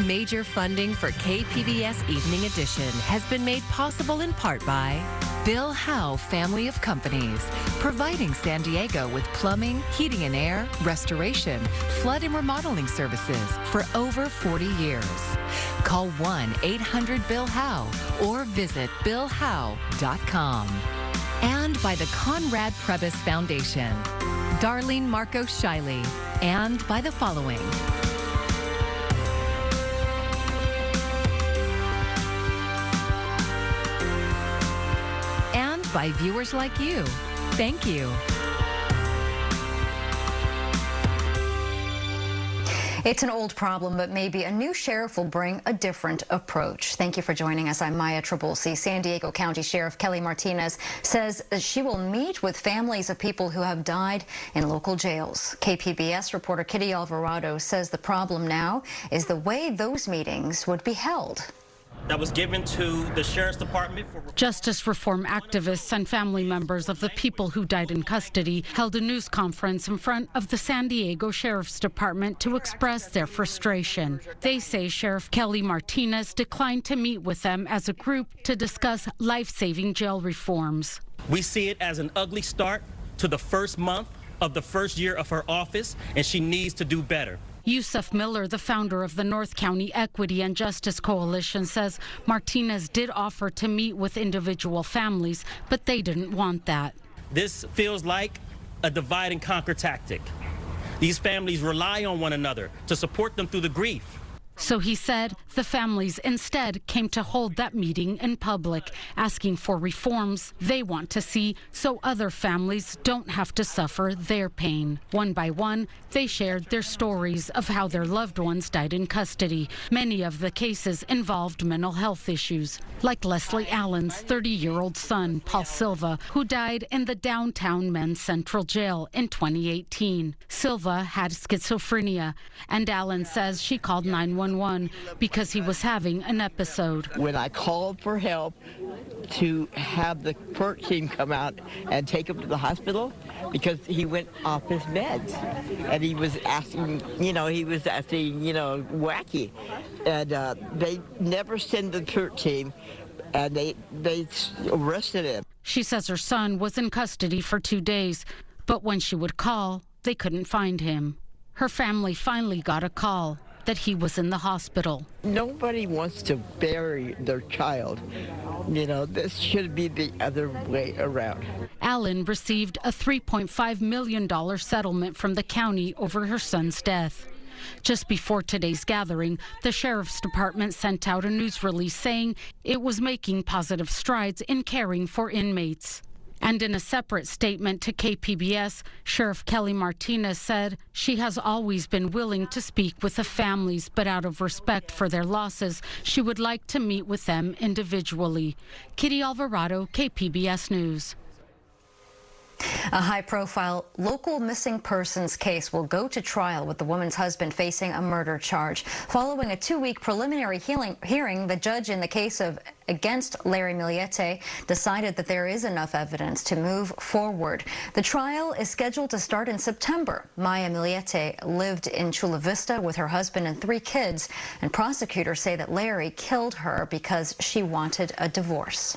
Major funding for KPBS Evening Edition has been made possible in part by Bill Howe Family of Companies, providing San Diego with plumbing, heating and air, restoration, flood and remodeling services for over 40 years. Call 1-800-BILL-HOWE or visit billhowe.com. And by the Conrad Prebys Foundation, Darlene Marcos Shiley, and by the following. And by viewers like you. Thank you. It's an old problem, but maybe a new sheriff will bring a different approach. Thank you for joining us. I'm Maya Trabulsi. San Diego County Sheriff Kelly Martinez says she will meet with families of people who have died in local jails. KPBS reporter Kitty Alvarado says the problem now is the way those meetings would be held. That was given to the Sheriff's Department for Justice reform activists and family members of the people who died in custody held a news conference in front of the San Diego Sheriff's Department to express their frustration. They say Sheriff Kelly Martinez declined to meet with them as a group to discuss life-saving jail reforms. We see it as an ugly start to the first month of the first year of her office, and she needs to do better. Yusuf Miller, the founder of the North County Equity and Justice Coalition, says Martinez did offer to meet with individual families, but they didn't want that. This feels like a divide and conquer tactic. These families rely on one another to support them through the grief. So he said the families instead came to hold that meeting in public, asking for reforms they want to see so other families don't have to suffer their pain. One by one, they shared their stories of how their loved ones died in custody. Many of the cases involved mental health issues, like Leslie Allen's 30-year-old son, Paul Silva, who died in the downtown Men's Central Jail in 2018. Silva had schizophrenia, and Allen says she called 911 because he was having an episode. When I called for help to have the PERT team come out and take him to the hospital because he went off his meds and he was acting wacky. And they never send the PERT team and they arrested him. She says her son was in custody for 2 days, but when she would call, they couldn't find him. Her family finally got a call that he was in the hospital. Nobody wants to bury their child. This should be the other way around. Allen received a $3.5 million settlement from the county over her son's death. Just before today's gathering, the Sheriff's Department sent out a news release saying it was making positive strides in caring for inmates. And in a separate statement to KPBS, Sheriff Kelly Martinez said she has always been willing to speak with the families, but out of respect for their losses, she would like to meet with them individually. Kitty Alvarado, KPBS News. A high-profile local missing persons case will go to trial with the woman's husband facing a murder charge. Following a 2-week preliminary hearing, the judge in the case against Larry Miliete decided that there is enough evidence to move forward. The trial is scheduled to start in September. Maya Miliete lived in Chula Vista with her husband and 3 kids, and prosecutors say that Larry killed her because she wanted a divorce.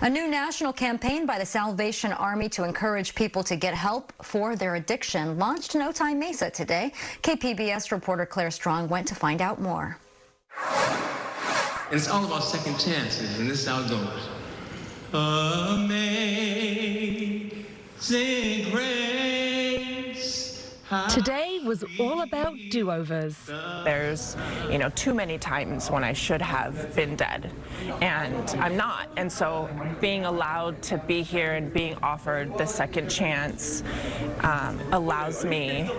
A new national campaign by the Salvation Army to encourage people to get help for their addiction launched in Otay Mesa today. KPBS reporter Claire Strong went to find out more. And it's all about second chances, and this is how it goes. Amazing grace. Today was all about do-overs. There's, too many times when I should have been dead, and I'm not. And so being allowed to be here and being offered the second chance allows me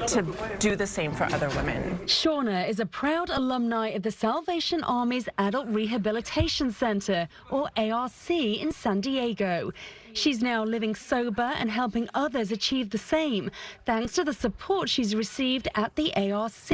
to do the same for other women. Shauna is a proud alumni of the Salvation Army's Adult Rehabilitation Center, or ARC, in San Diego. She's now living sober and helping others achieve the same, thanks to the support she's received at the ARC.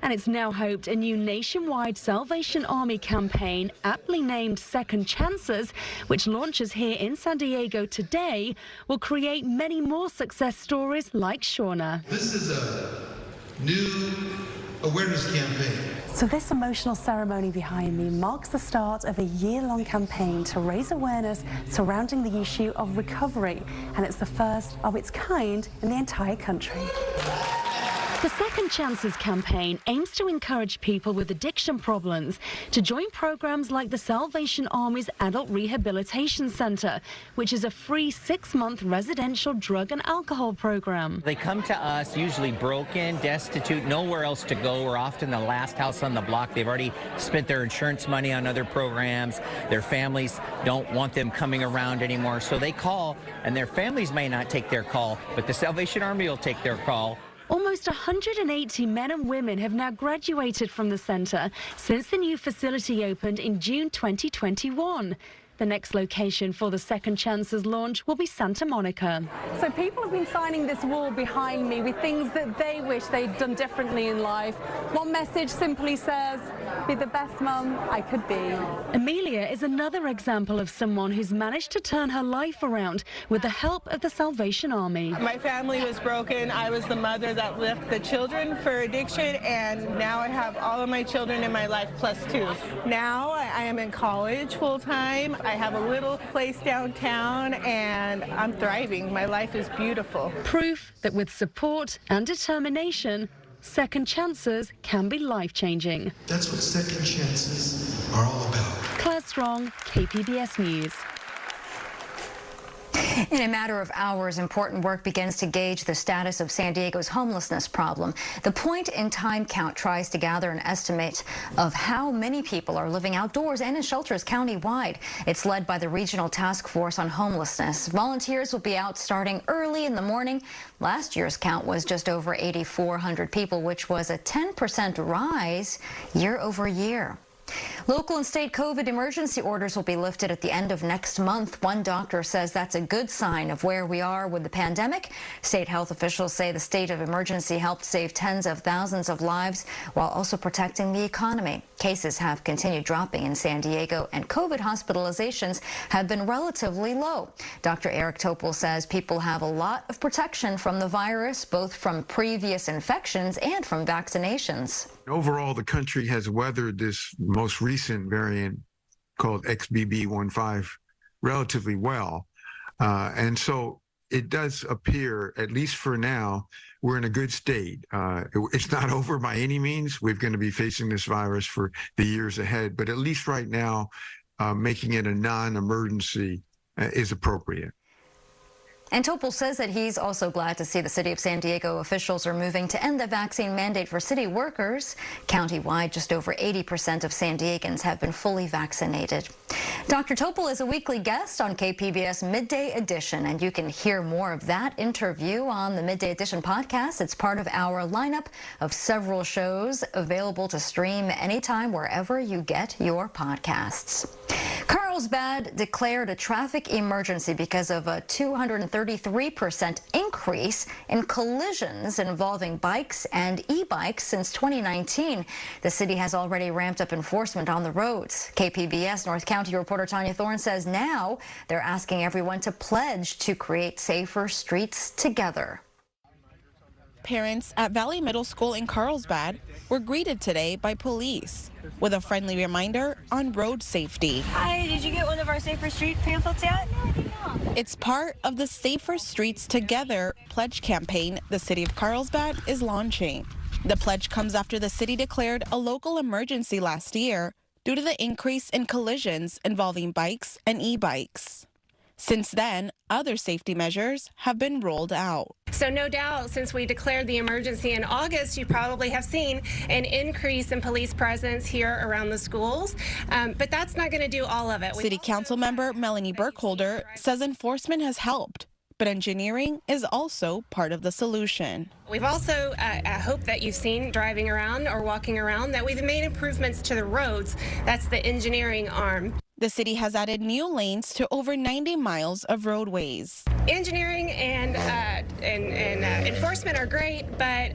And it's now hoped a new nationwide Salvation Army campaign, aptly named Second Chances, which launches here in San Diego today, will create many more success stories like Shauna. This is a new awareness campaign So this emotional ceremony behind me marks the start of a year-long campaign to raise awareness surrounding the issue of recovery, and it's the first of its kind in the entire country. The Second Chances campaign aims to encourage people with addiction problems to join programs like the Salvation Army's Adult Rehabilitation Center, which is a free 6-month residential drug and alcohol program. They come to us usually broken, destitute, nowhere else to go. We're often the last house on the block. They've already spent their insurance money on other programs. Their families don't want them coming around anymore. So they call, and their families may not take their call, but the Salvation Army will take their call. Almost 180 men and women have now graduated from the centre since the new facility opened in June 2021. The next location for the Second Chances launch will be Santa Monica. So people have been signing this wall behind me with things that they wish they'd done differently in life. One message simply says, be the best mum I could be. Amelia is another example of someone who's managed to turn her life around with the help of the Salvation Army. My family was broken. I was the mother that left the children for addiction, and now I have all of my children in my life plus 2. Now I am in college full-time. I have a little place downtown, and I'm thriving. My life is beautiful. Proof that with support and determination, second chances can be life-changing. That's what second chances are all about. Claire Strong, KPBS News. In a matter of hours, important work begins to gauge the status of San Diego's homelessness problem. The point-in-time count tries to gather an estimate of how many people are living outdoors and in shelters countywide. It's led by the Regional Task Force on Homelessness. Volunteers will be out starting early in the morning. Last year's count was just over 8,400 people, which was a 10% rise year over year. Local and state COVID emergency orders will be lifted at the end of next month. One doctor says that's a good sign of where we are with the pandemic. State health officials say the state of emergency helped save tens of thousands of lives while also protecting the economy. Cases have continued dropping in San Diego, and COVID hospitalizations have been relatively low. Dr. Eric Topol says people have a lot of protection from the virus, both from previous infections and from vaccinations. Overall, the country has weathered this most recent variant called XBB.1.5 relatively well. And so it does appear, at least for now, we're in a good state. It's not over by any means. We're going to be facing this virus for the years ahead. But at least right now, making it a non-emergency is appropriate. And Topol says that he's also glad to see the city of San Diego officials are moving to end the vaccine mandate for city workers. Countywide, just over 80% of San Diegans have been fully vaccinated. Dr. Topol is a weekly guest on KPBS Midday Edition, and you can hear more of that interview on the Midday Edition podcast. It's part of our lineup of several shows available to stream anytime wherever you get your podcasts. Carlsbad declared a traffic emergency because of a 233% increase in collisions involving bikes and e-bikes since 2019. The city has already ramped up enforcement on the roads. KPBS North County reporter Tanya Thorne says now they're asking everyone to pledge to create safer streets together. Parents at Valley Middle School in Carlsbad were greeted today by police with a friendly reminder on road safety. Hi, did you get one of our Safer Street pamphlets yet? No, I did not. It's part of the Safer Streets Together pledge campaign the city of Carlsbad is launching. The pledge comes after the city declared a local emergency last year due to the increase in collisions involving bikes and e-bikes. Since then, other safety measures have been rolled out. So no doubt, since we declared the emergency in August, you probably have seen an increase in police presence here around the schools. But that's not going to do all of it. City Council member Melanie Burkholder says enforcement has helped, but engineering is also part of the solution. We've also, I hope that you've seen driving around or walking around, that we've made improvements to the roads. That's the engineering arm. The city has added new lanes to over 90 miles of roadways. Engineering and enforcement are great, but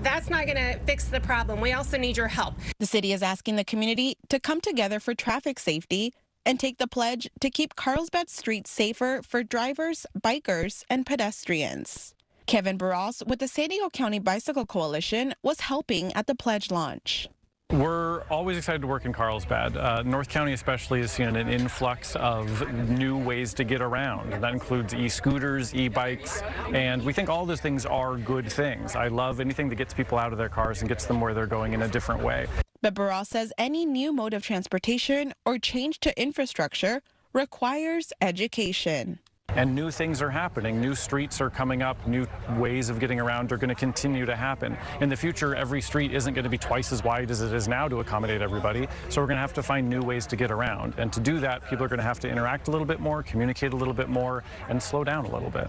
that's not going to fix the problem. We also need your help. The city is asking the community to come together for traffic safety and take the pledge to keep Carlsbad streets safer for drivers, bikers, and pedestrians. Kevin Barros with the San Diego County Bicycle Coalition was helping at the pledge launch. We're always excited to work in Carlsbad. North County especially has seen an influx of new ways to get around. That includes e-scooters, e-bikes, and we think all those things are good things. I love anything that gets people out of their cars and gets them where they're going in a different way. But Barras says any new mode of transportation or change to infrastructure requires education. And new things are happening. New streets are coming up. New ways of getting around are going to continue to happen. In the future, every street isn't going to be twice as wide as it is now to accommodate everybody. So we're going to have to find new ways to get around. And to do that, people are going to have to interact a little bit more, communicate a little bit more, and slow down a little bit.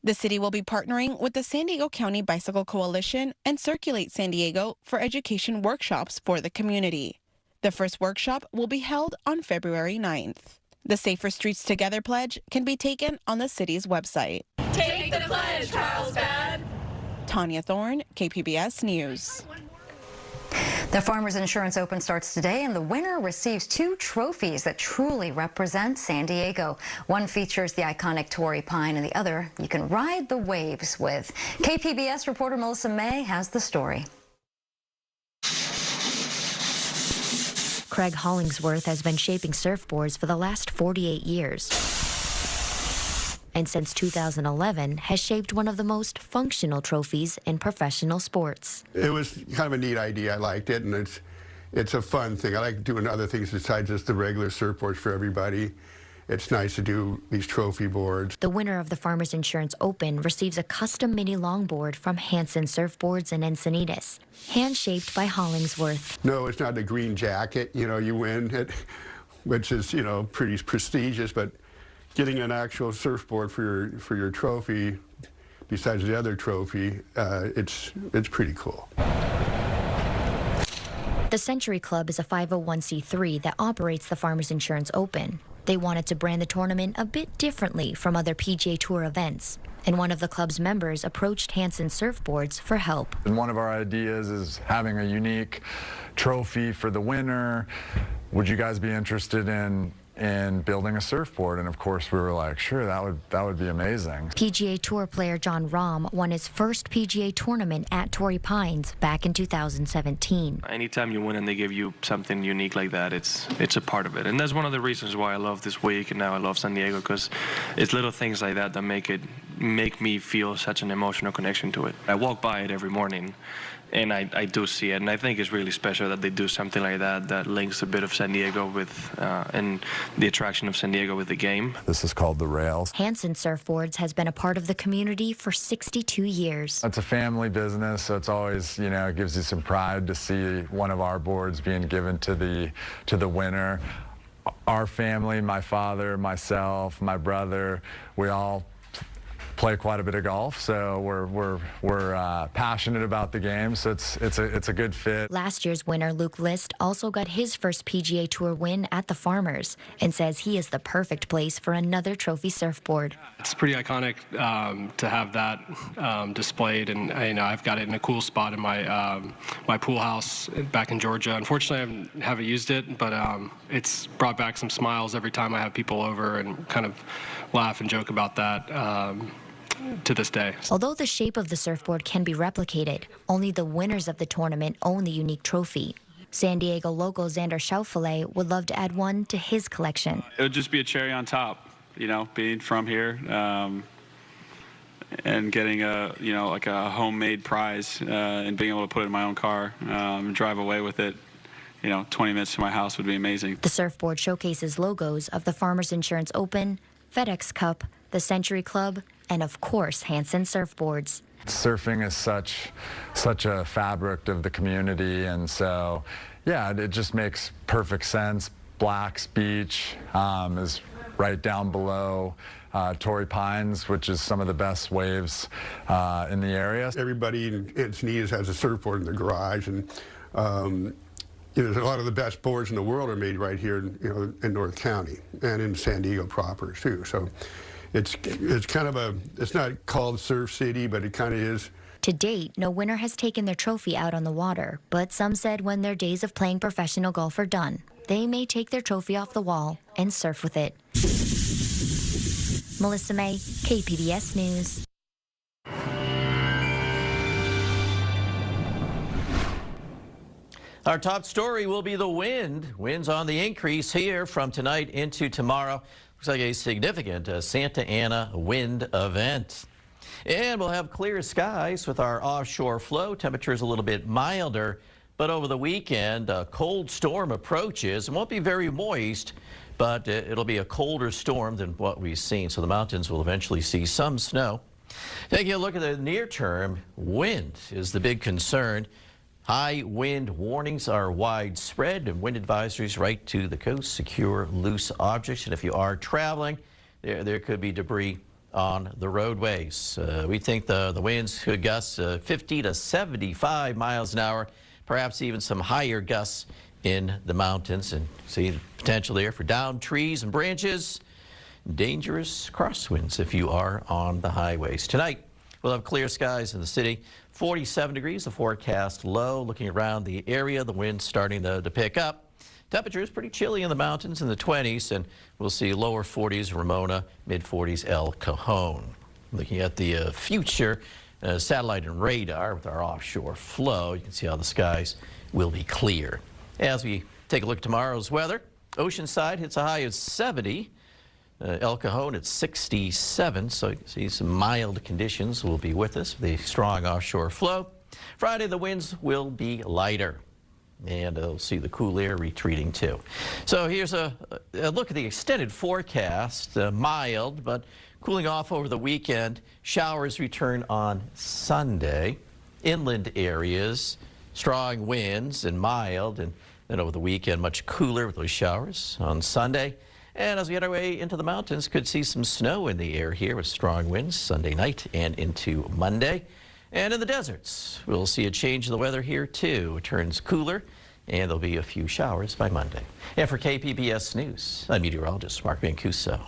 The city will be partnering with the San Diego County Bicycle Coalition and Circulate San Diego for education workshops for the community. The first workshop will be held on February 9th. The Safer Streets Together pledge can be taken on the city's website. Take the pledge, Carlsbad. Tanya Thorne, KPBS News. The Farmers Insurance Open starts today, and the winner receives 2 trophies that truly represent San Diego. One features the iconic Torrey Pine, and the other you can ride the waves with. KPBS reporter Melissa May has the story. Craig Hollingsworth has been shaping surfboards for the last 48 years. And since 2011, has shaped one of the most functional trophies in professional sports. It was kind of a neat idea. I liked it, and it's a fun thing. I like doing other things besides just the regular surfboards for everybody. It's nice to do these trophy boards. The winner of the Farmers Insurance Open receives a custom mini longboard from Hanson Surfboards in Encinitas, hand-shaped by Hollingsworth. No, it's not a green jacket, you win it, which is, pretty prestigious, but getting an actual surfboard for your trophy, besides the other trophy, it's pretty cool. The Century Club is a 501c3 that operates the Farmers Insurance Open. They wanted to brand the tournament a bit differently from other PGA Tour events, and one of the club's members approached Hanson Surfboards for help. And one of our ideas is having a unique trophy for the winner. Would you guys be interested in building a surfboard? And of course we were like, sure, that would be amazing. PGA Tour player John Rahm won his first PGA tournament at Torrey Pines back in 2017. Anytime you win and they give you something unique like that, it's a part of it. And that's one of the reasons why I love this week and now I love San Diego, because it's little things like that that make me feel such an emotional connection to it. I walk by it every morning, and I do see it, and I think it's really special that they do something like that that links a bit of San Diego with, and the attraction of San Diego with the game. This is called the Rails. Hanson Surfboards has been a part of the community for 62 years. It's a family business, so it's always, it gives you some pride to see one of our boards being given to the winner. Our family, my father, myself, my brother, we all play quite a bit of golf, so we're passionate about the game, so it's a good fit. Last year's winner, Luke List, also got his first PGA Tour win at the Farmers and says he is the perfect place for another trophy surfboard. It's pretty iconic to have that displayed, and I've got it in a cool spot in my pool house back in Georgia. Unfortunately, I haven't used it, but it's brought back some smiles every time I have people over and kind of laugh and joke about that. To this day. Although the shape of the surfboard can be replicated, only the winners of the tournament own the unique trophy. San Diego local Xander Schauffele would love to add one to his collection. It would just be a cherry on top, being from here and getting like a homemade prize and being able to put it in my own car and drive away with it. 20 minutes to my house would be amazing. The surfboard showcases logos of the Farmers Insurance Open, FedEx Cup, the Century Club, and of course, Hanson Surfboards. Surfing is such a fabric of the community, and so, yeah, it just makes perfect sense. Black's Beach is right down below Torrey Pines, which is some of the best waves in the area. Everybody in Encinitas has a surfboard in their garage, and a lot of the best boards in the world are made right here in North County and in San Diego proper too. So it's kind of it's not called Surf City, but it kind of is. To date, no winner has taken their trophy out on the water, but some said when their days of playing professional golf are done, they may take their trophy off the wall and surf with it. Melissa May, KPBS News. Our top story will be the wind. Winds on the increase here from tonight into tomorrow. Looks like a significant Santa Ana wind event. And we'll have clear skies with our offshore flow. Temperatures a little bit milder. But over the weekend, a cold storm approaches. It won't be very moist, but it'll be a colder storm than what we've seen. So the mountains will eventually see some snow. Taking a look at the near term, wind is the big concern. High wind warnings are widespread and wind advisories right to the coast. Secure loose objects. And if you are traveling, there could be debris on the roadways. We think the winds could gust 50 to 75 miles an hour, perhaps even some higher gusts in the mountains. And see the potential there for downed trees and branches. Dangerous crosswinds if you are on the highways. Tonight, we'll have clear skies in the city. 47 degrees, the forecast low. Looking around the area, the wind's starting to pick up. Temperatures pretty chilly in the mountains in the 20s, and we'll see lower 40s Ramona, mid-40s El Cajon. Looking at the future satellite and radar with our offshore flow, you can see how the skies will be clear. As we take a look at tomorrow's weather, Oceanside hits a high of 70. El Cajon at 67, so you can see some mild conditions will be with us, the strong offshore flow. Friday, the winds will be lighter, and we'll see the cool air retreating too. So here's a look at the extended forecast, mild, but cooling off over the weekend. Showers return on Sunday. Inland areas, strong winds and mild, and then over the weekend, much cooler with those showers on Sunday. And as we head our way into the mountains, could see some snow in the air here with strong winds Sunday night and into Monday. And in the deserts, we'll see a change in the weather here too. It turns cooler, and there'll be a few showers by Monday. And for KPBS News, I'm meteorologist Mark Mancuso.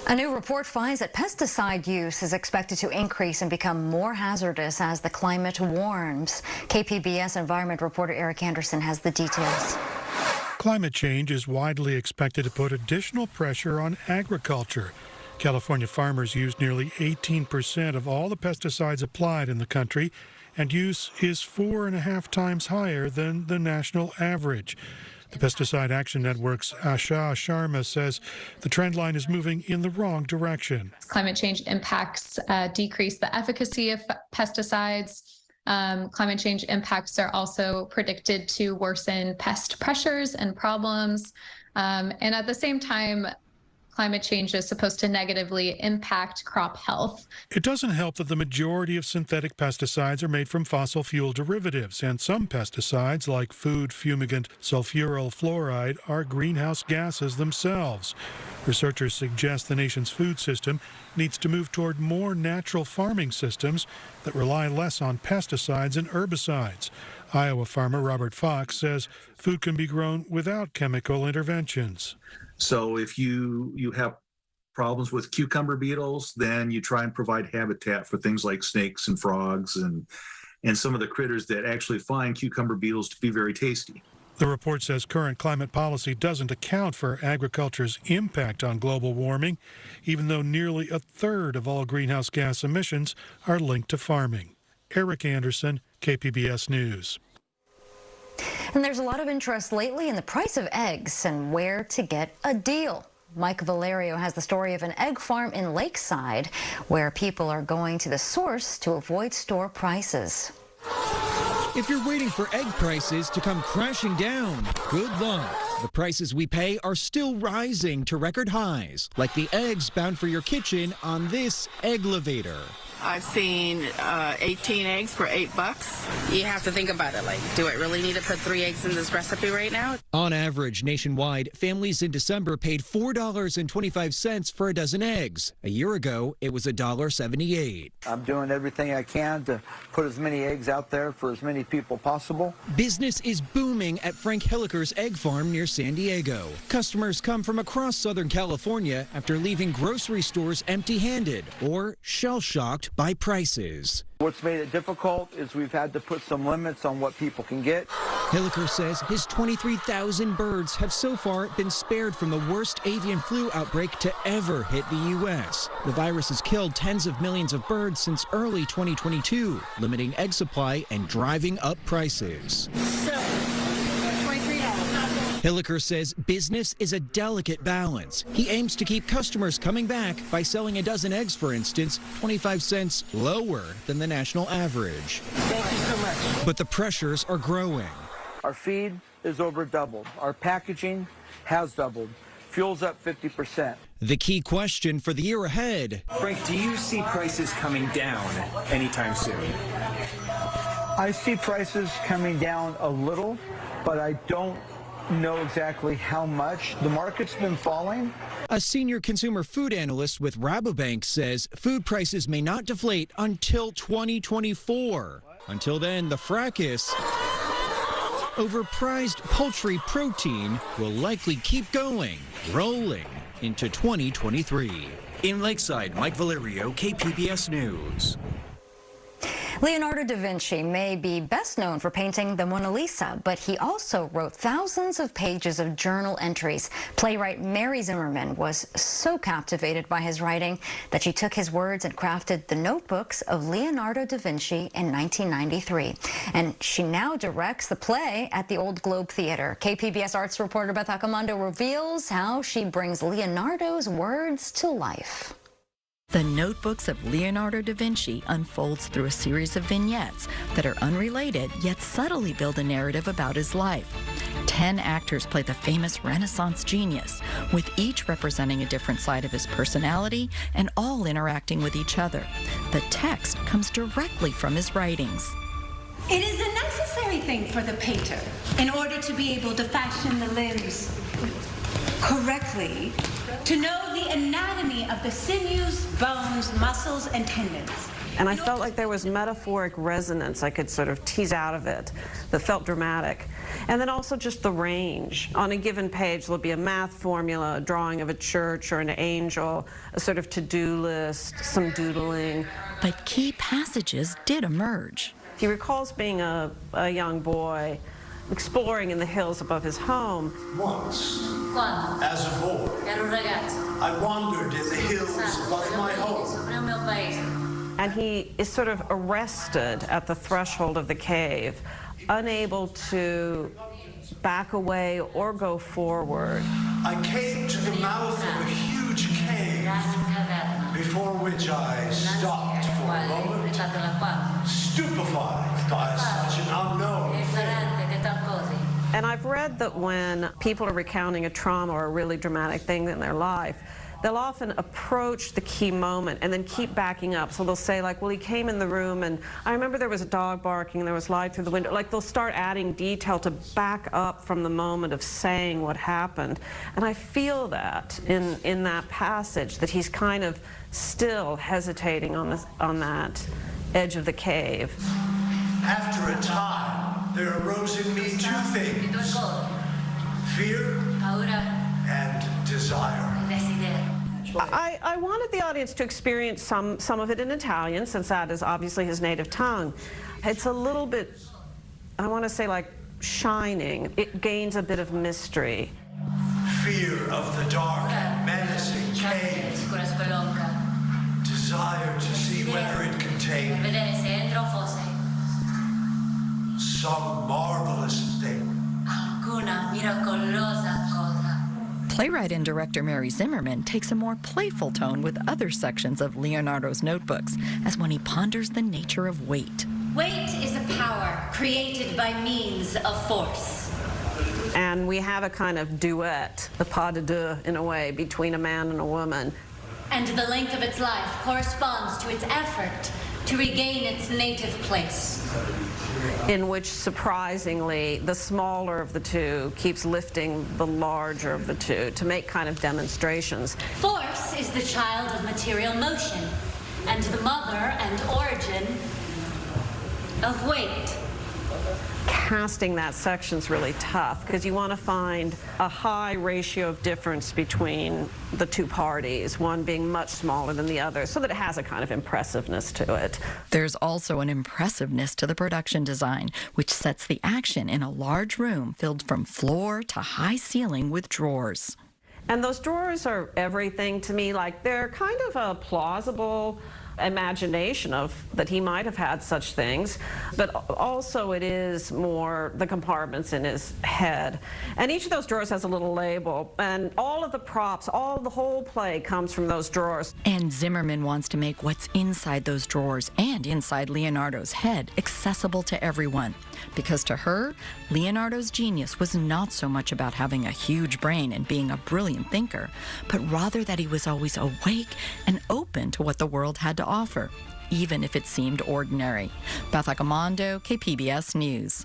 A new report finds that pesticide use is expected to increase and become more hazardous as the climate warms. KPBS environment reporter Eric Anderson has the details. Climate change is widely expected to put additional pressure on agriculture. California farmers use nearly 18% of all the pesticides applied in the country, and use is 4.5 times higher than the national average. The Pesticide Action Network's Asha Sharma says the trend line is moving in the wrong direction. Climate change impacts decrease the efficacy of pesticides. Climate change impacts are also predicted to worsen pest pressures and problems. And at the same time, climate change is supposed to negatively impact crop health. It doesn't help that the majority of synthetic pesticides are made from fossil fuel derivatives, and some pesticides, like food fumigant sulfuryl fluoride, are greenhouse gases themselves. Researchers suggest the nation's food system needs to move toward more natural farming systems that rely less on pesticides and herbicides. Iowa farmer Robert Fox says food can be grown without chemical interventions. So if you have problems with cucumber beetles, then you try and provide habitat for things like snakes and frogs and some of the critters that actually find cucumber beetles to be very tasty. The report says current climate policy doesn't account for agriculture's impact on global warming, even though nearly a third of all greenhouse gas emissions are linked to farming. Eric Anderson, KPBS News. And there's a lot of interest lately in the price of eggs and where to get a deal. Mike Valerio has the story of an egg farm in Lakeside where people are going to the source to avoid store prices. If you're waiting for egg prices to come crashing down, good luck. The prices we pay are still rising to record highs, like the eggs bound for your kitchen on this Egg-levator. I've seen 18 eggs for $8. You have to think about it, like, do I really need to put 3 eggs in this recipe right now? On average, nationwide, families in December paid $4.25 for a dozen eggs. A year ago, it was $1.78. I'm doing everything I can to put as many eggs out there for as many people possible. Business is booming at Frank Hilliker's egg farm near San Diego. Customers come from across Southern California after leaving grocery stores empty-handed or shell-shocked by prices. What's made it difficult is we've had to put some limits on what people can get. Hilliker says his 23,000 birds have so far been spared from the worst avian flu outbreak to ever hit the U.S. The virus has killed tens of millions of birds since early 2022, limiting egg supply and driving up prices. Hilliker says business is a delicate balance. He aims to keep customers coming back by selling a dozen eggs, for instance, 25 cents lower than the national average. Thank you so much. But the pressures are growing. Our feed is over doubled. Our packaging has doubled. Fuel's up 50%. The key question for the year ahead. Frank, do you see prices coming down anytime soon? I see prices coming down a little, but I don't know exactly how much. The market's been falling. A senior consumer food analyst with Rabobank says food prices may not deflate until 2024. Until then, the fracas over prized poultry protein will likely keep going, rolling into 2023. In Lakeside, Mike Valerio, KPBS News. Leonardo da Vinci may be best known for painting the Mona Lisa, but he also wrote thousands of pages of journal entries. Playwright Mary Zimmerman was so captivated by his writing that she took his words and crafted the notebooks of Leonardo da Vinci in 1993. And she now directs the play at the Old Globe Theater. KPBS arts reporter Beth Accomando reveals how she brings Leonardo's words to life. The Notebooks of Leonardo da Vinci unfolds through a series of vignettes that are unrelated yet subtly build a narrative about his life. 10 actors play the famous Renaissance genius, with each representing a different side of his personality and all interacting with each other. The text comes directly from his writings. It is a necessary thing for the painter in order to be able to fashion the limbs correctly, to know the anatomy of the sinews, bones, muscles, and tendons. And I felt like there was metaphoric resonance I could sort of tease out of it that felt dramatic. And then also just the range. On a given page, there'll be a math formula, a drawing of a church or an angel, a sort of to-do list, some doodling. But key passages did emerge. He recalls being a young boy exploring in the hills above his home. Once, as a boy, I wandered in the hills above my home. And he is sort of arrested at the threshold of the cave, unable to back away or go forward. I came to the mouth of a huge cave, before which I stopped for a moment, stupefied by such an unknown thing. And I've read that when people are recounting a trauma or a really dramatic thing in their life, they'll often approach the key moment and then keep backing up. So they'll say, like, well, he came in the room and I remember there was a dog barking, there was light through the window. Like, they'll start adding detail to back up from the moment of saying what happened. And I feel that in that passage, that he's kind of still hesitating on that edge of the cave. After a time, there arose in me two things: fear and desire. I wanted the audience to experience some of it in Italian, since that is obviously his native tongue. It's a little bit, I want to say, like shining. It gains a bit of mystery. Fear of the dark and menacing cave. Desire to see whether it contained some marvelous thing. Playwright and director Mary Zimmerman takes a more playful tone with other sections of Leonardo's notebooks, as when he ponders the nature of weight. Weight is a power created by means of force. And we have a kind of duet, the pas de deux, in a way, between a man and a woman. And the length of its life corresponds to its effort to regain its native place. In which, surprisingly, the smaller of the two keeps lifting the larger of the two to make kind of demonstrations. Force is the child of material motion, and the mother and origin of weight. Casting that section's really tough, because you want to find a high ratio of difference between the two parties, one being much smaller than the other, so that it has a kind of impressiveness to it. There's also an impressiveness to the production design, which sets the action in a large room filled from floor to high ceiling with drawers. And those drawers are everything to me. Like, they're kind of a plausible imagination of that he might have had such things, but also it is more the compartments in his head. And each of those drawers has a little label, and all of the props, the whole play comes from those drawers. And Zimmerman wants to make what's inside those drawers and inside Leonardo's head accessible to everyone. Because to her, Leonardo's genius was not so much about having a huge brain and being a brilliant thinker, but rather that he was always awake and open to what the world had to offer, even if it seemed ordinary. Beth Accomando, KPBS News.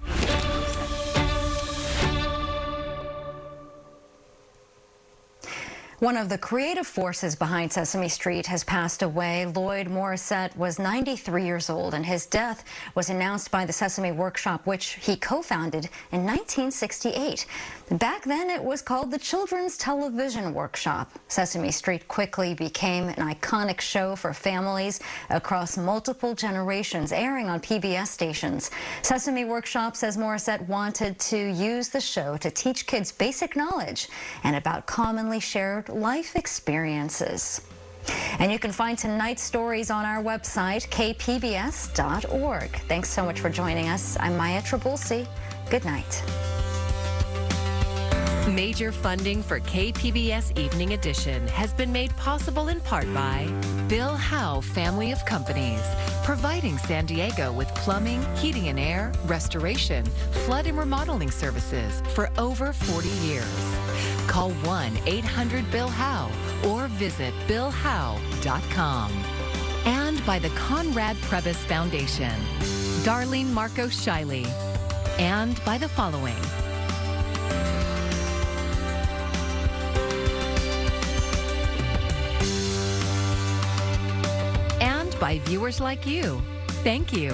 One of the creative forces behind Sesame Street has passed away. Lloyd Morissette was 93 years old, and his death was announced by the Sesame Workshop, which he co-founded in 1968. Back then, it was called the Children's Television Workshop. Sesame Street quickly became an iconic show for families across multiple generations, airing on PBS stations. Sesame Workshop says Morissette wanted to use the show to teach kids basic knowledge and about commonly shared life experiences. And you can find tonight's stories on our website, kpbs.org. Thanks so much for joining us. I'm Maya Trabulsi. Good night. Major funding for KPBS Evening Edition has been made possible in part by Bill Howe Family of Companies, providing San Diego with plumbing, heating and air, restoration, flood and remodeling services for over 40 years. Call 1-800-BILL-HOWE or visit billhowe.com. And by the Conrad Prebys Foundation, Darlene Marco Shiley. And by the following: and by viewers like you. Thank you.